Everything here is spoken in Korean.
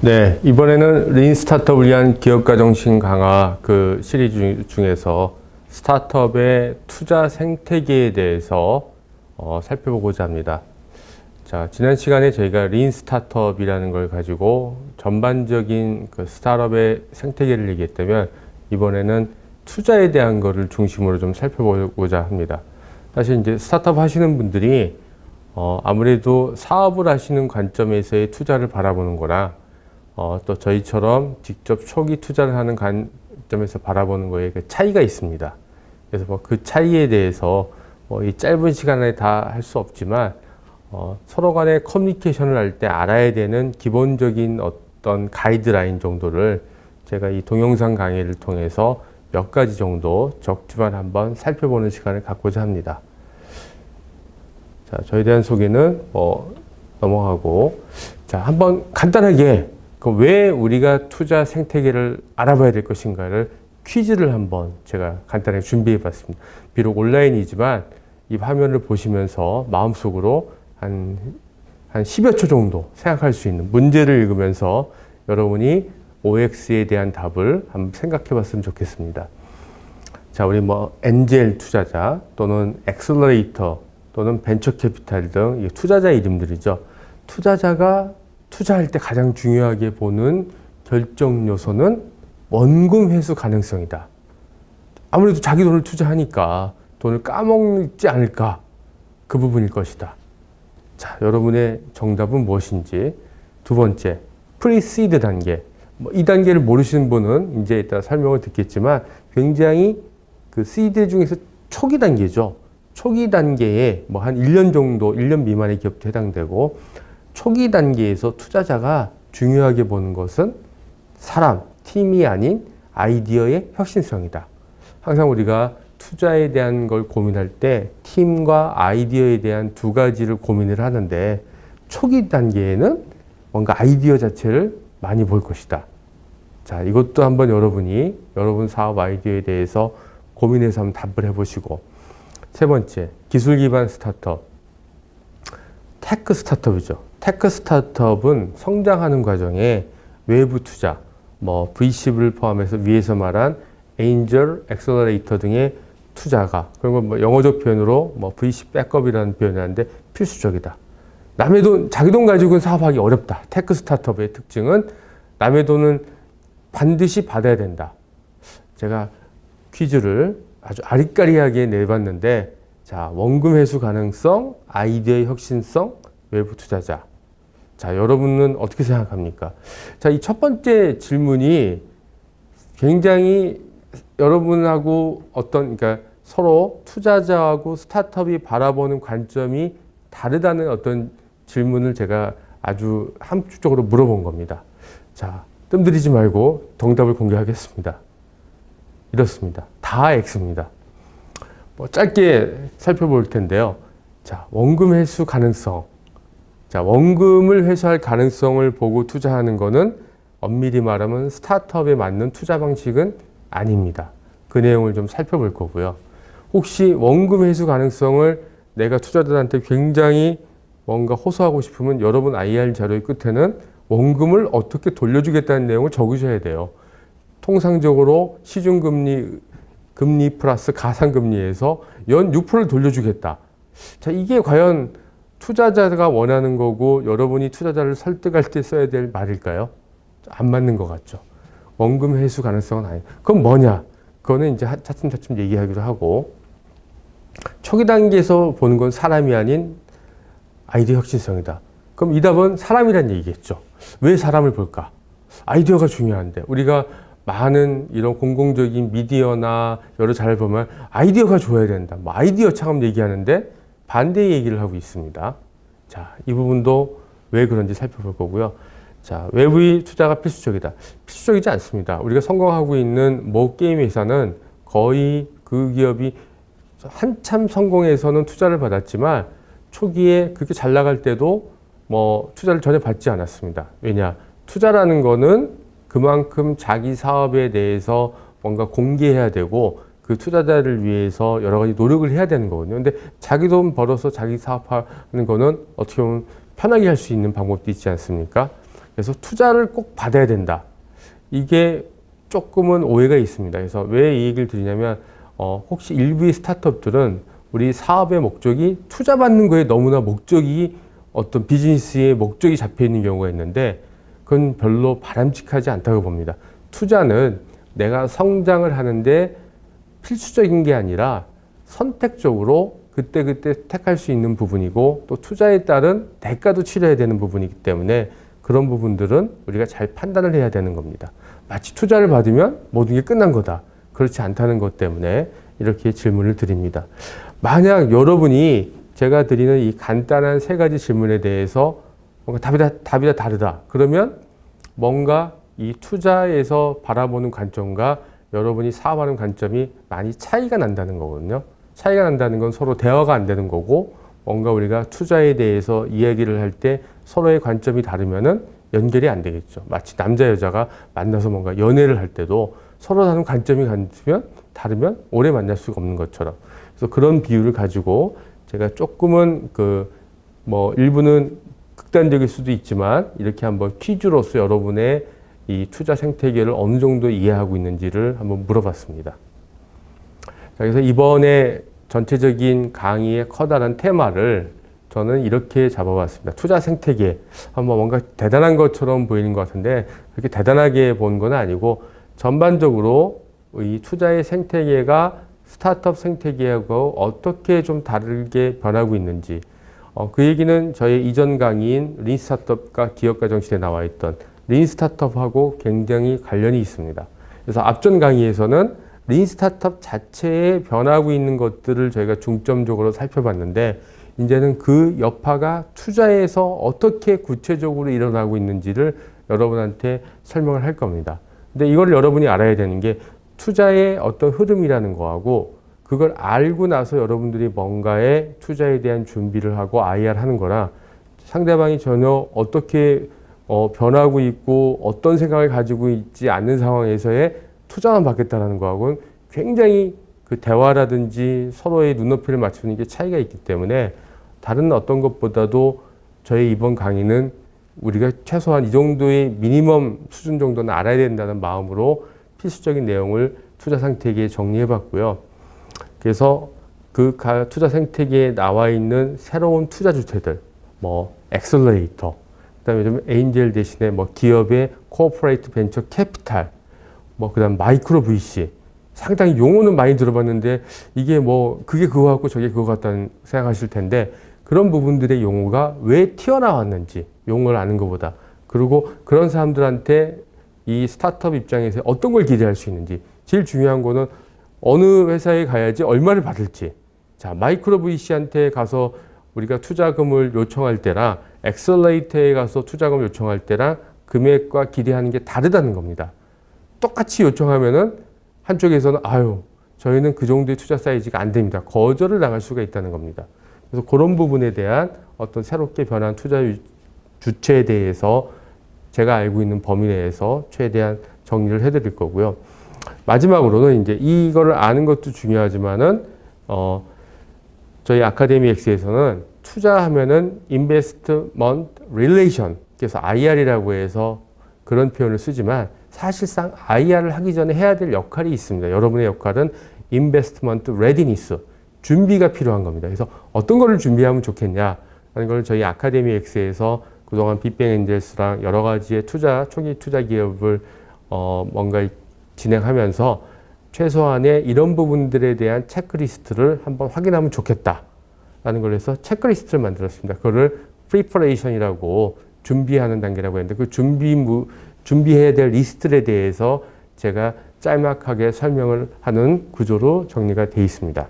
네, 이번에는 린 스타트업을 위한 기업가 정신 강화 그 시리즈 중에서 스타트업의 투자 생태계에 대해서 살펴보고자 합니다. 자, 지난 시간에 저희가 린 스타트업이라는 걸 가지고 전반적인 그 스타트업의 생태계를 얘기했다면, 이번에는 투자에 대한 거를 중심으로 좀 살펴보고자 합니다. 사실 이제 스타트업 하시는 분들이 아무래도 사업을 하시는 관점에서의 투자를 바라보는 거랑 또 저희처럼 직접 초기 투자를 하는 관점에서 바라보는 거에 그 차이가 있습니다. 그래서 뭐 그 차이에 대해서 이 짧은 시간에 다 할 수 없지만 서로 간에 커뮤니케이션을 할 때 알아야 되는 기본적인 어떤 가이드라인 정도를 제가 이 동영상 강의를 통해서 몇 가지 정도 적지만 한번 살펴보는 시간을 갖고자 합니다. 자, 저에 대한 소개는 넘어가고, 자, 한번 간단하게 왜 우리가 투자 생태계를 알아봐야 될 것인가를 퀴즈를 한번 제가 간단하게 준비해 봤습니다. 비록 온라인이지만 이 화면을 보시면서 마음속으로 한 10여 초 정도 생각할 수 있는 문제를 읽으면서 여러분이 OX에 대한 답을 한번 생각해 봤으면 좋겠습니다. 자, 우리 엔젤 투자자 또는 엑셀러레이터 또는 벤처 캐피탈 등 투자자 이름들이죠. 투자자가 투자할 때 가장 중요하게 보는 결정 요소는 원금 회수 가능성이다. 아무래도 자기 돈을 투자하니까 돈을 까먹지 않을까, 그 부분일 것이다. 자, 여러분의 정답은 무엇인지. 두 번째, 프리시드 단계. 이 단계를 모르시는 분은 이제 이따 설명을 듣겠지만 굉장히 그 시드 중에서 초기 단계죠. 초기 단계에 한 1년 정도, 1년 미만의 기업도 해당되고, 초기 단계에서 투자자가 중요하게 보는 것은 사람, 팀이 아닌 아이디어의 혁신성이다. 항상 우리가 투자에 대한 걸 고민할 때 팀과 아이디어에 대한 두 가지를 고민을 하는데, 초기 단계에는 뭔가 아이디어 자체를 많이 볼 것이다. 자, 이것도 한번 여러분 사업 아이디어에 대해서 고민해서 한번 답을 해보시고, 세 번째, 기술 기반 스타트업. 테크 스타트업이죠. 테크 스타트업은 성장하는 과정에 외부 투자, VC를 포함해서 위에서 말한 엔젤, 엑셀러레이터 등의 투자가, 그리고 영어적 표현으로 VC 백업이라는 표현을 하는데 필수적이다. 남의 돈, 자기 돈 가지고는 사업하기 어렵다. 테크 스타트업의 특징은 남의 돈은 반드시 받아야 된다. 제가 퀴즈를 아주 아리까리하게 내봤는데, 자, 원금 회수 가능성, 아이디어의 혁신성, 외부 투자자. 자, 여러분은 어떻게 생각합니까? 자, 이 첫 번째 질문이 굉장히 여러분하고 그러니까 서로 투자자하고 스타트업이 바라보는 관점이 다르다는 어떤 질문을 제가 아주 함축적으로 물어본 겁니다. 자, 뜸들이지 말고 정답을 공개하겠습니다. 이렇습니다. 다 X입니다. 짧게 살펴볼 텐데요. 자, 원금 회수 가능성. 자, 원금을 회수할 가능성을 보고 투자하는 거는 엄밀히 말하면 스타트업에 맞는 투자 방식은 아닙니다. 그 내용을 좀 살펴볼 거고요. 혹시 원금 회수 가능성을 내가 투자자들한테 굉장히 뭔가 호소하고 싶으면 여러분 IR 자료의 끝에는 원금을 어떻게 돌려주겠다는 내용을 적으셔야 돼요. 통상적으로 시중금리, 금리 플러스 가상금리에서 연 6%를 돌려주겠다. 자, 이게 과연 투자자가 원하는 거고 여러분이 투자자를 설득할 때 써야 될 말일까요? 안 맞는 것 같죠. 원금 회수 가능성은 아니에요. 그럼 뭐냐? 그거는 이제 차츰차츰 얘기하기로 하고, 초기 단계에서 보는 건 사람이 아닌 아이디어 혁신성이다. 그럼 이 답은 사람이란 얘기겠죠. 왜 사람을 볼까? 아이디어가 중요한데, 우리가 많은 이런 공공적인 미디어나 여러 자료를 보면 아이디어가 좋아야 된다. 아이디어 창업 얘기하는데 반대 얘기를 하고 있습니다. 자, 이 부분도 왜 그런지 살펴볼 거고요. 자, 외부의 투자가 필수적이다. 필수적이지 않습니다. 우리가 성공하고 있는 모 게임 회사는 거의 그 기업이 한참 성공해서는 투자를 받았지만 초기에 그렇게 잘 나갈 때도 투자를 전혀 받지 않았습니다. 왜냐? 투자라는 거는 그만큼 자기 사업에 대해서 뭔가 공개해야 되고 그 투자자를 위해서 여러 가지 노력을 해야 되는 거거든요. 근데 자기 돈 벌어서 자기 사업하는 거는 어떻게 보면 편하게 할 수 있는 방법도 있지 않습니까? 그래서 투자를 꼭 받아야 된다. 이게 조금은 오해가 있습니다. 그래서 왜 이 얘기를 드리냐면 혹시 일부의 스타트업들은 우리 사업의 목적이 투자받는 거에 너무나 목적이 어떤 비즈니스의 목적이 잡혀 있는 경우가 있는데 그건 별로 바람직하지 않다고 봅니다. 투자는 내가 성장을 하는데 필수적인 게 아니라 선택적으로 그때그때 택할 수 있는 부분이고 또 투자에 따른 대가도 치러야 되는 부분이기 때문에 그런 부분들은 우리가 잘 판단을 해야 되는 겁니다. 마치 투자를 받으면 모든 게 끝난 거다. 그렇지 않다는 것 때문에 이렇게 질문을 드립니다. 만약 여러분이 제가 드리는 이 간단한 세 가지 질문에 대해서 뭔가 답이 다 다르다. 그러면 뭔가 이 투자에서 바라보는 관점과 여러분이 사업하는 관점이 많이 차이가 난다는 거거든요. 차이가 난다는 건 서로 대화가 안 되는 거고 뭔가 우리가 투자에 대해서 이야기를 할 때 서로의 관점이 다르면은 연결이 안 되겠죠. 마치 남자 여자가 만나서 뭔가 연애를 할 때도 서로 다른 관점이 다르면 오래 만날 수가 없는 것처럼. 그래서 그런 비유를 가지고 제가 조금은 일부는 극단적일 수도 있지만 이렇게 한번 퀴즈로서 여러분의 이 투자 생태계를 어느 정도 이해하고 있는지를 한번 물어봤습니다. 그래서 이번에 전체적인 강의의 커다란 테마를 저는 이렇게 잡아봤습니다. 투자 생태계. 뭔가 대단한 것처럼 보이는 것 같은데 그렇게 대단하게 본 건 아니고 전반적으로 이 투자의 생태계가 스타트업 생태계하고 어떻게 좀 다르게 변하고 있는지 그 얘기는 저의 이전 강의인 린 스타트업과 기업가 정신에 나와 있던 린 스타트업하고 굉장히 관련이 있습니다. 그래서 앞전 강의에서는 린 스타트업 자체에 변하고 있는 것들을 저희가 중점적으로 살펴봤는데 이제는 그 여파가 투자에서 어떻게 구체적으로 일어나고 있는지를 여러분한테 설명을 할 겁니다. 근데 이걸 여러분이 알아야 되는 게 투자의 어떤 흐름이라는 거하고 그걸 알고 나서 여러분들이 뭔가에 투자에 대한 준비를 하고 IR 하는 거나 상대방이 전혀 어떻게 변하고 있고 어떤 생각을 가지고 있지 않는 상황에서의 투자만 받겠다는 거하고는 굉장히 그 대화라든지 서로의 눈높이를 맞추는 게 차이가 있기 때문에 다른 어떤 것보다도 저희 이번 강의는 우리가 최소한 이 정도의 미니멈 수준 정도는 알아야 된다는 마음으로 필수적인 내용을 투자 생태계에 정리해 봤고요. 그래서 그 투자 생태계에 나와 있는 새로운 투자 주체들, 엑셀러레이터, 그다음에 좀 에인젤 대신에 기업의 코어포레이트 벤처 캐피탈, 그다음 마이크로 VC. 상당히 용어는 많이 들어봤는데 이게 그게 그거 같고 저게 그거 같다는 생각하실 텐데 그런 부분들의 용어가 왜 튀어나왔는지 용어를 아는 것보다 그리고 그런 사람들한테 이 스타트업 입장에서 어떤 걸 기대할 수 있는지 제일 중요한 거는 어느 회사에 가야지 얼마를 받을지. 자, 마이크로 VC한테 가서 우리가 투자금을 요청할 때랑 엑셀레이터에 가서 투자금을 요청할 때랑 금액과 기대하는 게 다르다는 겁니다. 똑같이 요청하면은 한쪽에서는 저희는 그 정도의 투자 사이즈가 안 됩니다. 거절을 당할 수가 있다는 겁니다. 그래서 그런 부분에 대한 어떤 새롭게 변한 투자 주체에 대해서 제가 알고 있는 범위 내에서 최대한 정리를 해드릴 거고요. 마지막으로는 이제 이거를 아는 것도 중요하지만은 저희 아카데미 X에서는 투자하면은 investment relation, 그래서 IR이라고 해서 그런 표현을 쓰지만 사실상 IR을 하기 전에 해야 될 역할이 있습니다. 여러분의 역할은 investment readiness, 준비가 필요한 겁니다. 그래서 어떤 거를 준비하면 좋겠냐 하는 걸 저희 아카데미 X에서 그동안 빅뱅 엔젤스랑 여러 가지의 초기 투자 기업을 뭔가 진행하면서 최소한의 이런 부분들에 대한 체크리스트를 한번 확인하면 좋겠다라는 걸 해서 체크리스트를 만들었습니다. 그거를 preparation이라고 준비하는 단계라고 했는데 그 준비해야 될 리스트에 대해서 제가 짤막하게 설명을 하는 구조로 정리가 되어 있습니다.